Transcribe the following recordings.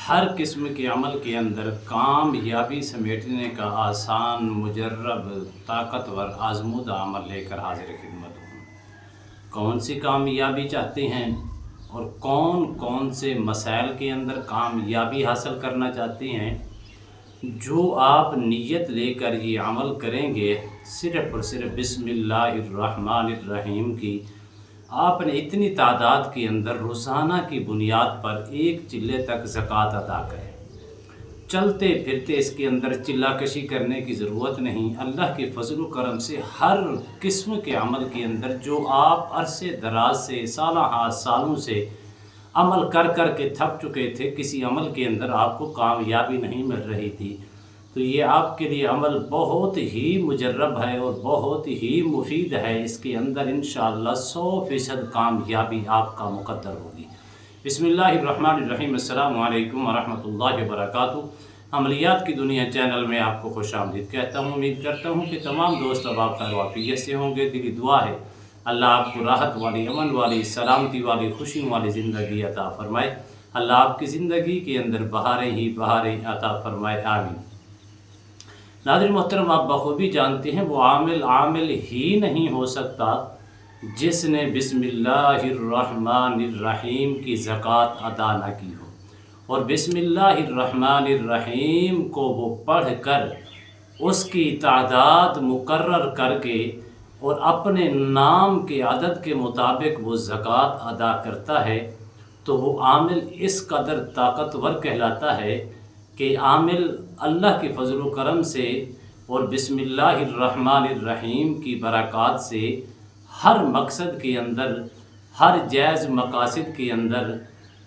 हर किस्म के अमल के अंदर कामयाबी समेटने का आसान, मुजर्रब, ताकतवर, आजमूदा अमल लेकर हाजिर खिदमत हूँ। कौन सी कामयाबी चाहते हैं और कौन कौन से मसाइल के अंदर कामयाबी हासिल करना चाहते हैं, जो आप नीयत लेकर ये अमल करेंगे, सिर्फ़ और सिर्फ बिस्मिल्लाहिर्रहमानिर्रहीम की आपने इतनी तादाद के अंदर रोज़ाना की बुनियाद पर एक चिल्ले तक ज़कात अदा करें। चलते फिरते इसके अंदर चिल्लाकशी करने की ज़रूरत नहीं। अल्लाह के फजल करम से हर किस्म के अमल के अंदर जो आप अरसे दराज से सालों से अमल कर कर के थक चुके थे, किसी अमल के अंदर आपको कामयाबी नहीं मिल रही थी, तो ये आपके लिए अमल बहुत ही मुजर्रब है और बहुत ही मुफीद है। इसके अंदर इंशाअल्लाह 100% कामयाबी आपका मुकद्दर होगी। बिस्मिल्लाहिर्रहमानिर्रहीम। अस्सलामु अलैकुम वरहमतुल्लाहि वबरकातुहू। अमलियात की दुनिया चैनल में आपको खुशामदीद कहता हूँ। उम्मीद करता हूँ कि तमाम दोस्त अब आप खैर वाफियत से होंगे। दिली दुआ है अल्लाह आपको राहत वाली, अमन वाली, सलामती वाली, खुशी वाली ज़िंदगी अता फ़रमाए। अल्लाह आपकी ज़िंदगी के अंदर बहारें ही बहारें अता फ़रमाए, आमीन। नाज़रीन मोहतरम, आप बखूबी जानते हैं वो आमिल ही नहीं हो सकता जिसने बिस्मिल्लाहिर्रहमानिर्रहीम की ज़कात अदा न की हो, और बिस्मिल्लाहिर्रहमानिर्रहीम को वो पढ़ कर उसकी तादाद मुकर्रर करके और अपने नाम के अदद के मुताबिक वो ज़कात अदा करता है, तो वो आमिल इस कदर ताकतवर कहलाता है कि आमिल अल्लाह के फजल करम से और बिस्मिल्लाहिर्रहमानिर्रहीम की बरक़ात से हर मकसद के अंदर, हर जायज़ मकासद के अंदर,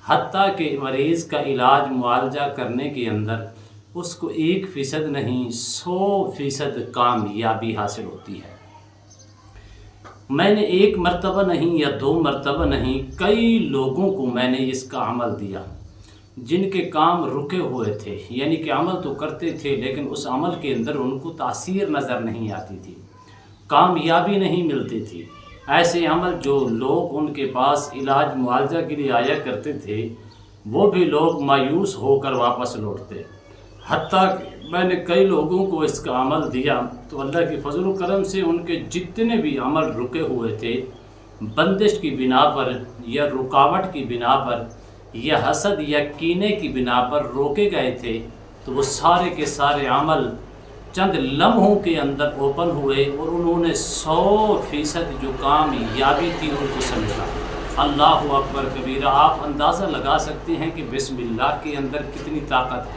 हत्ता के मरीज़ का इलाज मुआलजा करने के अंदर उसको 1% नहीं 100% कामयाबी हासिल होती है। मैंने एक मरतबा नहीं या 2 मरतबा नहीं, कई लोगों को मैंने इसका अमल दिया जिनके काम रुके हुए थे, यानी कि अमल तो करते थे लेकिन उस अमल के अंदर उनको तासीर नज़र नहीं आती थी, कामयाबी नहीं मिलती थी। ऐसे अमल जो लोग उनके पास इलाज मुआवजा के लिए आया करते थे, वो भी लोग मायूस होकर वापस लौटते। हत्ता मैंने कई लोगों को इसका अमल दिया तो अल्लाह के फजल करम से उनके जितने भी अमल रुके हुए थे, बंदिश की बिना पर या रुकावट की बिना पर या हसद या कीने की बिना पर रोके गए थे, तो वो सारे के सारे अमल चंद लम्हों के अंदर ओपन हुए और उन्होंने 100% जो कामयाबी थी उनको समझा। अल्लाहु अकबर कबीरा। आप अंदाज़ा लगा सकते हैं कि बिस्मिल्लाह के अंदर कितनी ताकत है।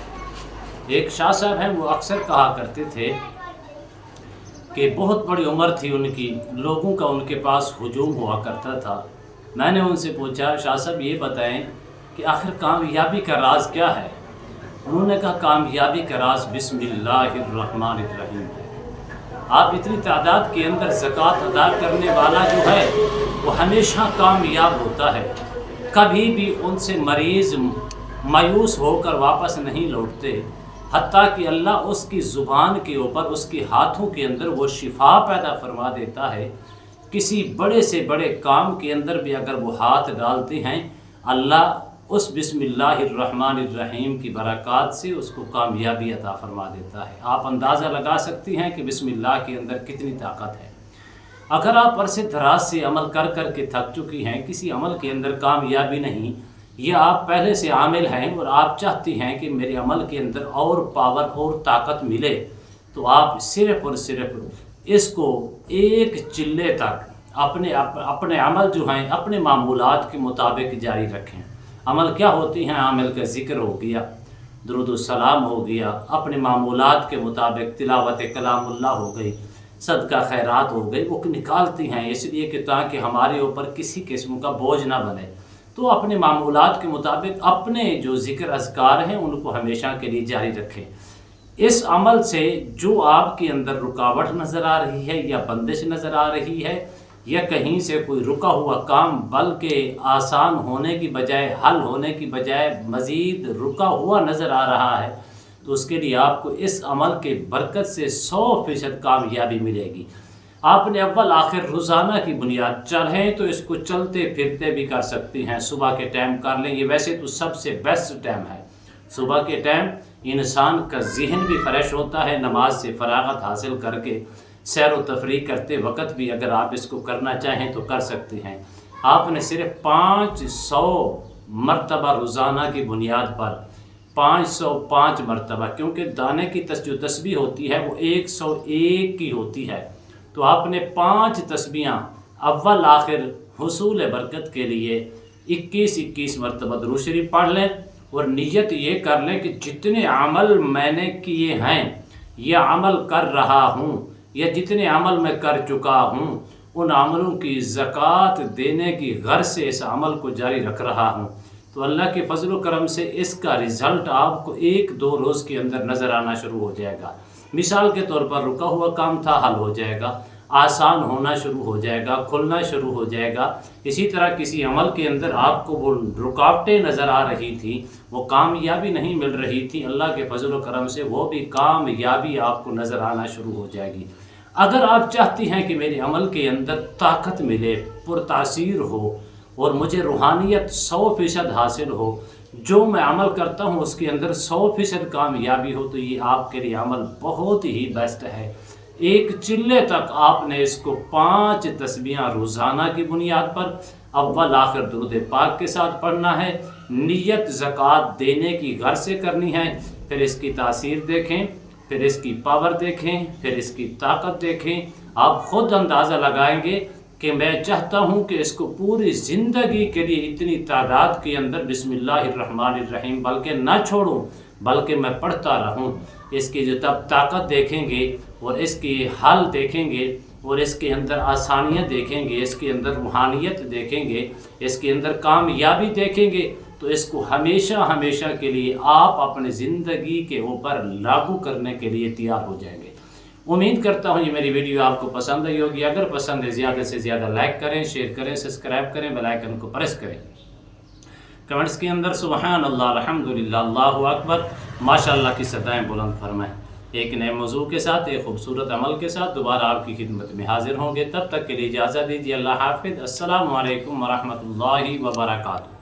एक शाह साहब हैं, वो अक्सर कहा करते थे कि बहुत बड़ी उम्र थी उनकी, लोगों का उनके पास हुजूम हुआ करता था। मैंने उनसे पूछा, शाह साहब ये बताएं कि आखिर कामयाबी का राज क्या है? उन्होंने कहा कामयाबी का राज बिस्मिल्लाहिर्रहमानिर्रहीम है। आप इतनी तादाद के अंदर ज़कात अदा करने वाला जो है वो हमेशा कामयाब होता है, कभी भी उनसे मरीज़ मायूस होकर वापस नहीं लौटते। हत्ता कि अल्लाह उसकी ज़ुबान के ऊपर, उसके हाथों के अंदर वो शिफा पैदा फरमा देता है। किसी बड़े से बड़े काम के अंदर भी अगर वो हाथ डालते हैं, अल्लाह उस बिस्मिल्लाहिर्रहमानिर्रहीम की बरक़ात से उसको कामयाबी अता फरमा देता है। आप अंदाज़ा लगा सकती हैं कि बिस्मिल्लाह के अंदर कितनी ताकत है। अगर आप अरसे दराज से अमल कर कर के थक चुकी हैं, किसी अमल के अंदर कामयाबी नहीं, या आप पहले से आमिल हैं और आप चाहती हैं कि मेरे अमल के अंदर और पावर और ताकत मिले, तो आप सिर्फ़ और सिर्फ इसको एक चिल्ले तक अपने अमल जो हैं अपने मामूलात के मुताबिक जारी रखें। अमल क्या होती हैं? आमिल का ज़िक्र हो गया, दुरूद सलाम हो गया, अपने मामूलात के मुताबिक तिलावत कलामुल्लाह हो गई, सदका खैरात हो गई, वो निकालती हैं इसलिए कि ताकि हमारे ऊपर किसी किस्म का बोझ ना बने। तो अपने मामूलात के मुताबिक अपने जो ज़िक्र अज़कार हैं उनको हमेशा के लिए जारी रखें। इस अमल से जो आपके अंदर रुकावट नज़र आ रही है या बंदिश नज़र आ रही है या कहीं से कोई रुका हुआ काम बल्कि आसान होने की बजाय, हल होने की बजाय मज़ीद रुका हुआ नज़र आ रहा है, तो उसके लिए आपको इस अमल के बरकत से 100% कामयाबी मिलेगी। आपने अव्वल आखिर रोज़ाना की बुनियाद चाहें तो इसको चलते फिरते भी कर सकती हैं। सुबह के टाइम कर लें, ये वैसे तो सबसे बेस्ट टाइम है। صبح کے ٹائم انسان کا ذہن بھی فریش ہوتا ہے، نماز سے فراغت حاصل کر کے سیر و تفریح کرتے وقت بھی اگر آپ اس کو کرنا چاہیں تو کر سکتے ہیں۔ آپ نے صرف 500 مرتبہ روزانہ کی بنیاد پر 505 مرتبہ، کیونکہ دانے کی جو تسبیح ہوتی ہے وہ 101 کی ہوتی ہے، تو آپ نے 5 تسبیحاں اول آخر حصول برکت کے لیے 21 مرتبہ درود شریف پڑھ لیں، اور نیت یہ کر لیں کہ جتنے عمل میں نے کیے ہیں، یہ عمل کر رہا ہوں یا جتنے عمل میں کر چکا ہوں، ان عملوں کی زکوٰۃ دینے کی غرض سے اس عمل کو جاری رکھ رہا ہوں، تو اللہ کے فضل و کرم سے اس کا رزلٹ آپ کو 1-2 روز کے اندر نظر آنا شروع ہو جائے گا۔ مثال کے طور پر رکا ہوا کام تھا، حل ہو جائے گا، آسان ہونا شروع ہو جائے گا، کھلنا شروع ہو جائے گا۔ اسی طرح کسی عمل کے اندر آپ کو وہ رکاوٹیں نظر آ رہی تھیں، وہ کامیابی نہیں مل رہی تھی، اللہ کے فضل و کرم سے وہ بھی کامیابی آپ کو نظر آنا شروع ہو جائے گی۔ اگر آپ چاہتی ہیں کہ میرے عمل کے اندر طاقت ملے، پرتاثیر ہو، اور مجھے روحانیت 100% حاصل ہو، جو میں عمل کرتا ہوں اس کے اندر 100% کامیابی ہو، تو یہ آپ کے لیے عمل بہت ہی بیسٹ ہے۔ ایک چلے تک آپ نے اس کو 5 تسبیحاں روزانہ کی بنیاد پر اول آخر درود پاک کے ساتھ پڑھنا ہے، نیت زکوٰۃ دینے کی غرض سے کرنی ہے، پھر اس کی تاثیر دیکھیں، پھر اس کی پاور دیکھیں، پھر اس کی طاقت دیکھیں، آپ خود اندازہ لگائیں گے کہ میں چاہتا ہوں کہ اس کو پوری زندگی کے لیے اتنی تعداد کے اندر بسم اللہ الرحمن الرحیم بلکہ نہ چھوڑوں، بلکہ میں پڑھتا رہوں۔ اس کی جو طاقت دیکھیں گے اور اس کی حل دیکھیں گے اور اس کے اندر آسانیاں دیکھیں گے، اس کے اندر روحانیت دیکھیں گے، اس کے اندر کامیابی دیکھیں گے، تو اس کو ہمیشہ ہمیشہ کے لیے آپ اپنی زندگی کے اوپر لاگو کرنے کے لیے تیار ہو جائیں گے۔ امید کرتا ہوں یہ میری ویڈیو آپ کو پسند آئی ہوگی۔ اگر پسند ہے زیادہ سے زیادہ لائک کریں، شیئر کریں، سبسکرائب کریں، بیل آئیکن کو پریس کریں۔ کمنٹس کے اندر سبحان اللہ، الحمدللہ، اللہ اکبر، ماشاءاللہ کی صدائیں بلند فرمائیں۔ ایک نئے موضوع کے ساتھ، ایک خوبصورت عمل کے ساتھ دوبارہ آپ کی خدمت میں حاضر ہوں گے۔ تب تک کے لیے اجازت دیجیے، اللہ حافظ، السلام علیکم ورحمۃ اللہ وبرکاتہ۔